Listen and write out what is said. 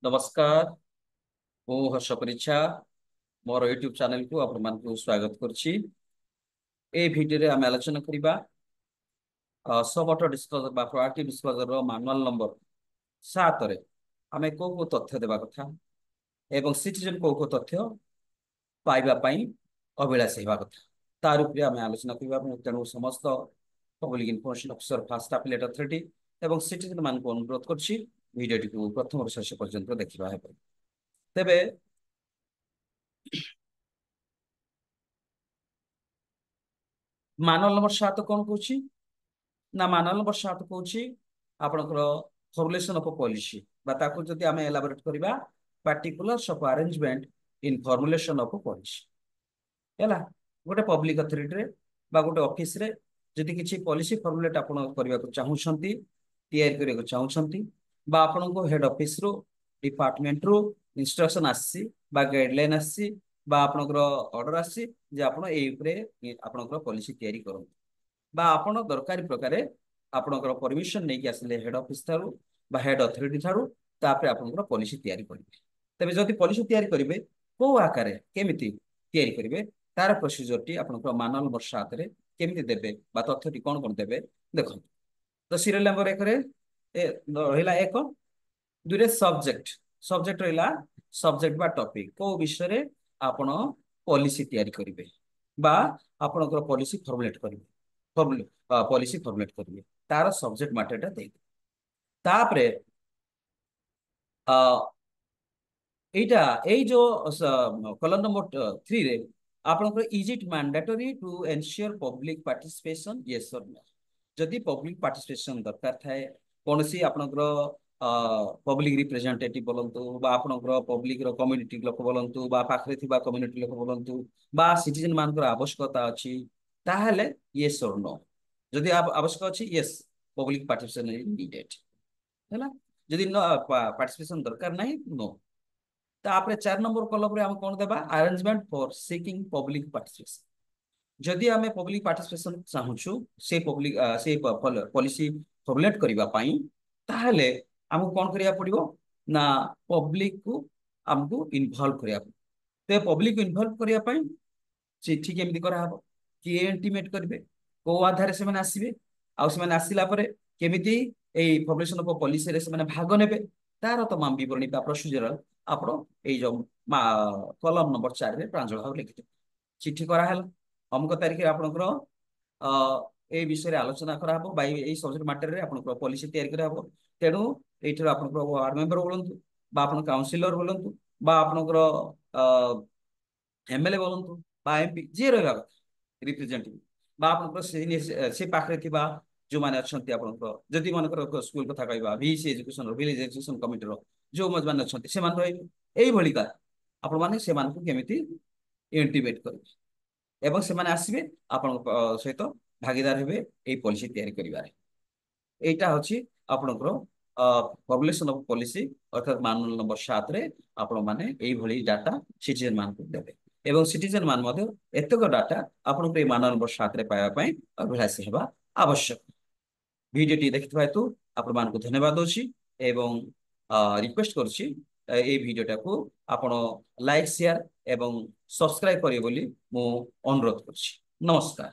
नमस्कार। मु हर्ष परीक्षा मोर यूट्यूब चैनल को आपण मान स्वागत करछि। ए भिडियो रे हम आलोचना करिबा सब ऑटो डिस्क्लोजर बा प्रोएक्टिव डिस्क्लोजर रो मैनुअल नंबर 7 रे हमें को तथ्य देबा कथा एवं सिटीजन को तथ्य पाइबा पई अभिलाषी हेबा कथा तार उपरे हम आलोचना करिबा। तेणु समस्त public information officer fast appellate authority एवं सिटीजन मान को अनुरोध करछि वीडियो को प्रथम शेष पर्यंत देखिबा हेबे। तेबे मानल नंबर 7 कौन कौची ना मानल नंबर 7 कौची आपनकर फॉर्मुलेशन ऑफ पॉलिसी बा ताको जदि आमे एलाबोरेट करिबा particulars of arrangement in formulation of policy हैला। गोटे पब्लिक अथॉरिटी रे बा गोटे ऑफिस रे जदि किछि पॉलिसी फॉर्मुलेट आपण करबा को चाहउछंती तैयार करिया को चाहउछंती बा आपण को हेड ऑफिस रो डिपार्टमेंट रो इंस्ट्रक्शन आसी बा गाइडलाइन आसी बा आपनकर ऑर्डर आसी जे आपण एई उपरे आपनकर पॉलिसी तैयारी करन बा आपण दरकारी प्रकारे आपनकर परमिशन नै कि आसले हेड ऑफिस थारु बा हेड अथॉरिटी थारु तापरे आपनकर पॉलिसी तैयारी करिवे। तबे जदि पॉलिसी तैयारी करिवे को आकारे केमिति तैयारी करिवे तार प्रोसीजर टी आपनकर मानल नंबर 7 रे केमिति देबे बा तथ्य टी कोन कोन देबे देखो। तो सीरियल नंबर 1 रे ए रहिला 1 दुरे सब्जेक्ट सब्जेक्ट रहिला सब्जेक्ट बा टॉपिक को विषय रे आपण पॉलिसी तैयारी करिवे बा आपनकर पॉलिसी फॉर्मुलेट करिवे फॉर्मुलेट पॉलिसी फॉर्मुलेट करिवे तार सब्जेक्ट मैटरटा दे तापरे एटा एई जो कॉलम नंबर 3 रे आपनकर is it mandatory to ensure public participation yes or no. जदि पब्लिक पार्टिसिपेशन दरकार थाए कोनसी आपनकर पब्लिक रिप्रेजेंटेटिव बोलंतु बा आपनकर पब्लिक रो कम्युनिटी लोक बोलंतु बा पाखरे थिबा कम्युनिटी लोक बोलंतु बा सिटीजन मानकर आवश्यकता अछि ताहेले यस और नो। जदि आवश्यक अछि yes public participation is needed हैला। जदि नो पार्टिसिपेशन दरकार नाही नो। तापरे 4 नंबर कॉलम रे हम कोन देबा arrangement for seeking public participation. जदि आमे पब्लिक पार्टिसिपेशन चाहूछु से पब्लिक से पॉलिसी फॉर्मुलेट करिबा पई ताहले हमको कोन करिया पड़िबो ना पब्लिक को हमको इन्वॉल्व करिया। ते पब्लिक को इन्वॉल्व करिया पई चिट्ठी केमिति करा हबो कि इंटीमेट करबे को आधार से माने आसीबे आ से माने आसीला परे केमिति एई फॉर्मुलेशन ऑफ पॉलिसी रे से माने भाग नेबे तार तमाम विवरणी बा प्रोसीजरल आपण एई जो कॉलम नंबर 4 रे प्रांजल भाव लिखिते चिट्ठी करा हला अमुक तारिख रे आपनकर ए विषय रे आलोचना करा हबो बाई एई सब्जेक्ट मैटर रे आपनकर पॉलिसी तैयार करा हबो। तेणु एइठर आपनकर वार्ड मेंबर बोलंतु बा आपन काउंसिलर बोलंतु बा आपनकर एमएलए बोलंतु बा एमपी जे रहबा रिप्रेजेंटेटिव बा आपनकर से पाखरे थिबा जो माने अछंती आपनकर जदि मानकर स्कूल कथा कहबा वीसी एजुकेशन रो विलेज एजुकेशन कमिटी रो जो मजमान अछंती से मान रही एई भलिका आपण माने से मान को केमिति इंटीमेट करबे एवं से माने आसीबे आपण सहित भागीदार हेबे एई पॉलिसी तैयारी करिवारे। एटा होची आपनकर फॉर्मुलेशन ऑफ पॉलिसी अर्थात मानदंड नंबर 7 रे आपण माने एई भली डाटा सिटीजन मान को देबे एवं सिटीजन मान मध्ये एतक डाटा आपण के मानदंड नंबर 7 रे पाया पई अभिलाषी हेबा आवश्यक। वीडियो टी देखिथबा हेतु आपण मान को धन्यवाद दोछि एवं रिक्वेस्ट करछि ए वीडियोटा को आपण लाइक शेयर एवं सब्सक्राइब करियो बोली मु अनुरोध करछि। नमस्कार।